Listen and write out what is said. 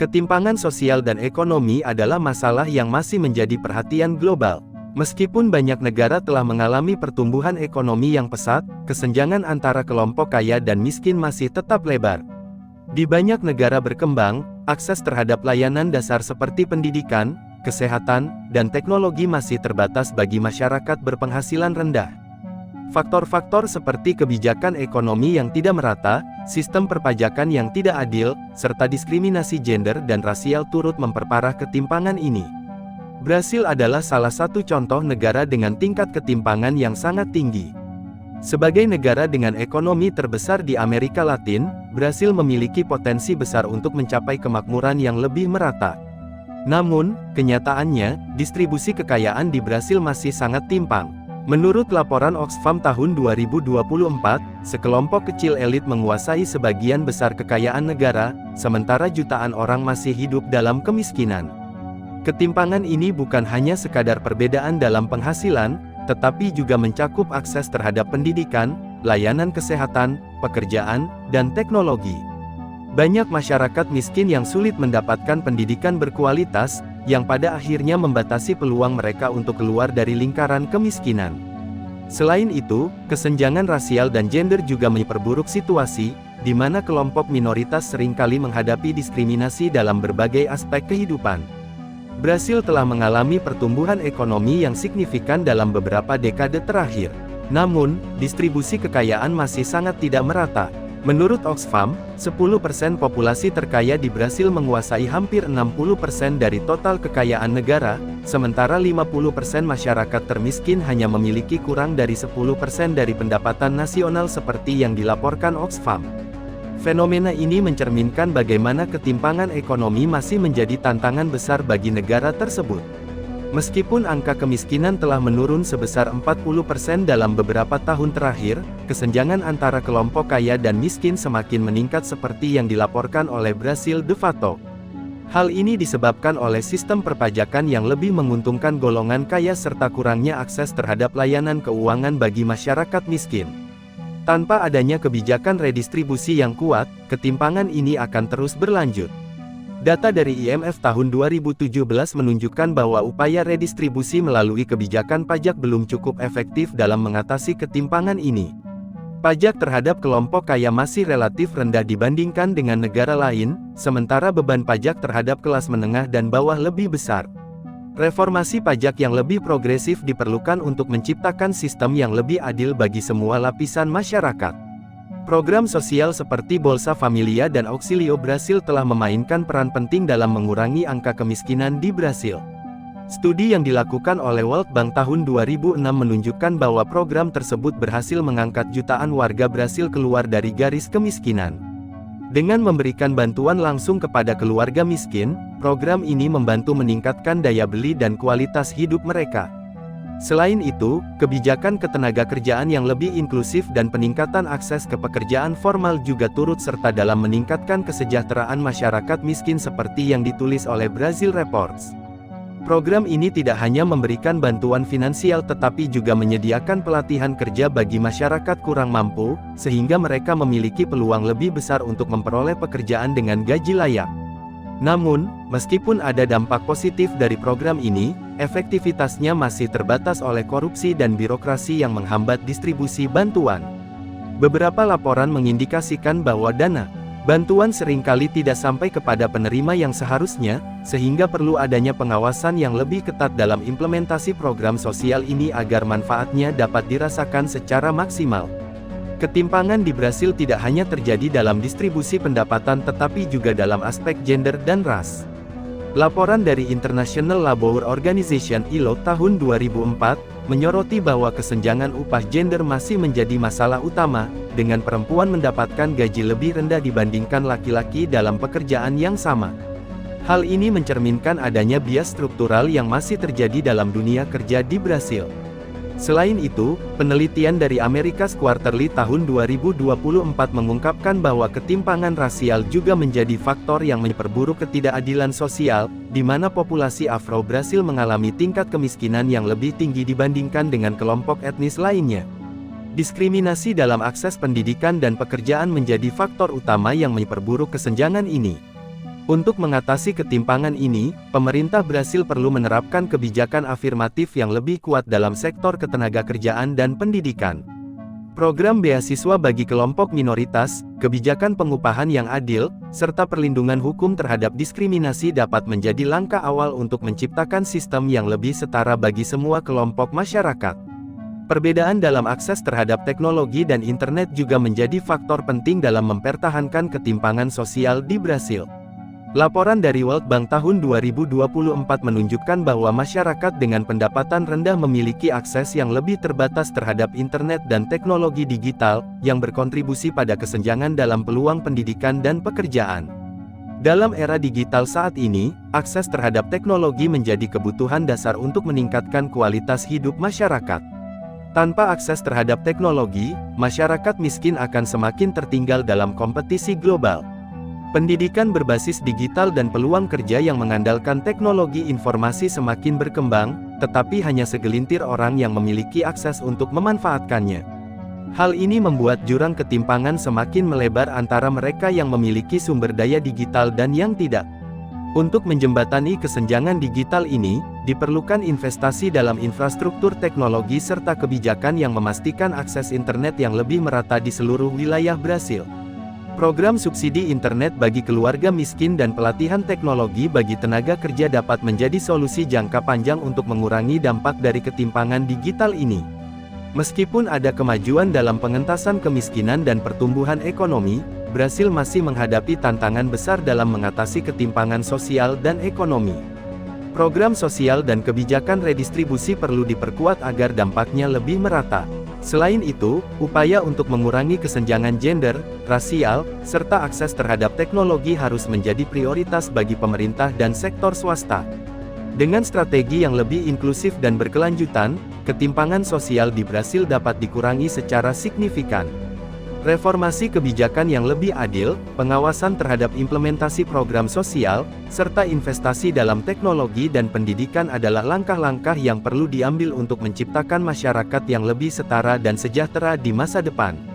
Ketimpangan sosial dan ekonomi adalah masalah yang masih menjadi perhatian global. Meskipun banyak negara telah mengalami pertumbuhan ekonomi yang pesat, kesenjangan antara kelompok kaya dan miskin masih tetap lebar. Di banyak negara berkembang, akses terhadap layanan dasar seperti pendidikan, kesehatan, dan teknologi masih terbatas bagi masyarakat berpenghasilan rendah. Faktor-faktor seperti kebijakan ekonomi yang tidak merata, sistem perpajakan yang tidak adil, serta diskriminasi gender dan rasial turut memperparah ketimpangan ini. Brasil adalah salah satu contoh negara dengan tingkat ketimpangan yang sangat tinggi. Sebagai negara dengan ekonomi terbesar di Amerika Latin, Brasil memiliki potensi besar untuk mencapai kemakmuran yang lebih merata. Namun, kenyataannya, distribusi kekayaan di Brasil masih sangat timpang. Menurut laporan Oxfam tahun 2024, sekelompok kecil elit menguasai sebagian besar kekayaan negara, sementara jutaan orang masih hidup dalam kemiskinan. Ketimpangan ini bukan hanya sekadar perbedaan dalam penghasilan, tetapi juga mencakup akses terhadap pendidikan, layanan kesehatan, pekerjaan, dan teknologi. Banyak masyarakat miskin yang sulit mendapatkan pendidikan berkualitas, yang pada akhirnya membatasi peluang mereka untuk keluar dari lingkaran kemiskinan. Selain itu, kesenjangan rasial dan gender juga memperburuk situasi, di mana kelompok minoritas seringkali menghadapi diskriminasi dalam berbagai aspek kehidupan. Brasil telah mengalami pertumbuhan ekonomi yang signifikan dalam beberapa dekade terakhir. Namun, distribusi kekayaan masih sangat tidak merata. Menurut Oxfam, 10% populasi terkaya di Brasil menguasai hampir 60% dari total kekayaan negara, sementara 50% masyarakat termiskin hanya memiliki kurang dari 10% dari pendapatan nasional seperti yang dilaporkan Oxfam. Fenomena ini mencerminkan bagaimana ketimpangan ekonomi masih menjadi tantangan besar bagi negara tersebut. Meskipun angka kemiskinan telah menurun sebesar 40% dalam beberapa tahun terakhir, kesenjangan antara kelompok kaya dan miskin semakin meningkat seperti yang dilaporkan oleh Brasil de Fato. Hal ini disebabkan oleh sistem perpajakan yang lebih menguntungkan golongan kaya serta kurangnya akses terhadap layanan keuangan bagi masyarakat miskin. Tanpa adanya kebijakan redistribusi yang kuat, ketimpangan ini akan terus berlanjut. Data dari IMF tahun 2017 menunjukkan bahwa upaya redistribusi melalui kebijakan pajak belum cukup efektif dalam mengatasi ketimpangan ini. Pajak terhadap kelompok kaya masih relatif rendah dibandingkan dengan negara lain, sementara beban pajak terhadap kelas menengah dan bawah lebih besar. Reformasi pajak yang lebih progresif diperlukan untuk menciptakan sistem yang lebih adil bagi semua lapisan masyarakat. Program sosial seperti Bolsa Familia dan Auxílio Brasil telah memainkan peran penting dalam mengurangi angka kemiskinan di Brasil. Studi yang dilakukan oleh World Bank tahun 2006 menunjukkan bahwa program tersebut berhasil mengangkat jutaan warga Brasil keluar dari garis kemiskinan. Dengan memberikan bantuan langsung kepada keluarga miskin, program ini membantu meningkatkan daya beli dan kualitas hidup mereka. Selain itu, kebijakan ketenagakerjaan yang lebih inklusif dan peningkatan akses ke pekerjaan formal juga turut serta dalam meningkatkan kesejahteraan masyarakat miskin seperti yang ditulis oleh Brazil Reports. Program ini tidak hanya memberikan bantuan finansial tetapi juga menyediakan pelatihan kerja bagi masyarakat kurang mampu, sehingga mereka memiliki peluang lebih besar untuk memperoleh pekerjaan dengan gaji layak. Namun, meskipun ada dampak positif dari program ini, efektivitasnya masih terbatas oleh korupsi dan birokrasi yang menghambat distribusi bantuan. Beberapa laporan mengindikasikan bahwa dana bantuan seringkali tidak sampai kepada penerima yang seharusnya, sehingga perlu adanya pengawasan yang lebih ketat dalam implementasi program sosial ini agar manfaatnya dapat dirasakan secara maksimal. Ketimpangan di Brasil tidak hanya terjadi dalam distribusi pendapatan tetapi juga dalam aspek gender dan ras. Laporan dari International Labour Organization (ILO) tahun 2004, menyoroti bahwa kesenjangan upah gender masih menjadi masalah utama, dengan perempuan mendapatkan gaji lebih rendah dibandingkan laki-laki dalam pekerjaan yang sama. Hal ini mencerminkan adanya bias struktural yang masih terjadi dalam dunia kerja di Brasil. Selain itu, penelitian dari America's Quarterly tahun 2024 mengungkapkan bahwa ketimpangan rasial juga menjadi faktor yang memperburuk ketidakadilan sosial, di mana populasi Afro-Brasil mengalami tingkat kemiskinan yang lebih tinggi dibandingkan dengan kelompok etnis lainnya. Diskriminasi dalam akses pendidikan dan pekerjaan menjadi faktor utama yang memperburuk kesenjangan ini. Untuk mengatasi ketimpangan ini, pemerintah Brasil perlu menerapkan kebijakan afirmatif yang lebih kuat dalam sektor ketenagakerjaan dan pendidikan. Program beasiswa bagi kelompok minoritas, kebijakan pengupahan yang adil, serta perlindungan hukum terhadap diskriminasi dapat menjadi langkah awal untuk menciptakan sistem yang lebih setara bagi semua kelompok masyarakat. Perbedaan dalam akses terhadap teknologi dan internet juga menjadi faktor penting dalam mempertahankan ketimpangan sosial di Brasil. Laporan dari World Bank tahun 2024 menunjukkan bahwa masyarakat dengan pendapatan rendah memiliki akses yang lebih terbatas terhadap internet dan teknologi digital, yang berkontribusi pada kesenjangan dalam peluang pendidikan dan pekerjaan. Dalam era digital saat ini, akses terhadap teknologi menjadi kebutuhan dasar untuk meningkatkan kualitas hidup masyarakat. Tanpa akses terhadap teknologi, masyarakat miskin akan semakin tertinggal dalam kompetisi global. Pendidikan berbasis digital dan peluang kerja yang mengandalkan teknologi informasi semakin berkembang, tetapi hanya segelintir orang yang memiliki akses untuk memanfaatkannya. Hal ini membuat jurang ketimpangan semakin melebar antara mereka yang memiliki sumber daya digital dan yang tidak. Untuk menjembatani kesenjangan digital ini, diperlukan investasi dalam infrastruktur teknologi serta kebijakan yang memastikan akses internet yang lebih merata di seluruh wilayah Brasil. Program subsidi internet bagi keluarga miskin dan pelatihan teknologi bagi tenaga kerja dapat menjadi solusi jangka panjang untuk mengurangi dampak dari ketimpangan digital ini. Meskipun ada kemajuan dalam pengentasan kemiskinan dan pertumbuhan ekonomi, Brasil masih menghadapi tantangan besar dalam mengatasi ketimpangan sosial dan ekonomi. Program sosial dan kebijakan redistribusi perlu diperkuat agar dampaknya lebih merata. Selain itu, upaya untuk mengurangi kesenjangan gender, rasial, serta akses terhadap teknologi harus menjadi prioritas bagi pemerintah dan sektor swasta. Dengan strategi yang lebih inklusif dan berkelanjutan, ketimpangan sosial di Brasil dapat dikurangi secara signifikan. Reformasi kebijakan yang lebih adil, pengawasan terhadap implementasi program sosial, serta investasi dalam teknologi dan pendidikan adalah langkah-langkah yang perlu diambil untuk menciptakan masyarakat yang lebih setara dan sejahtera di masa depan.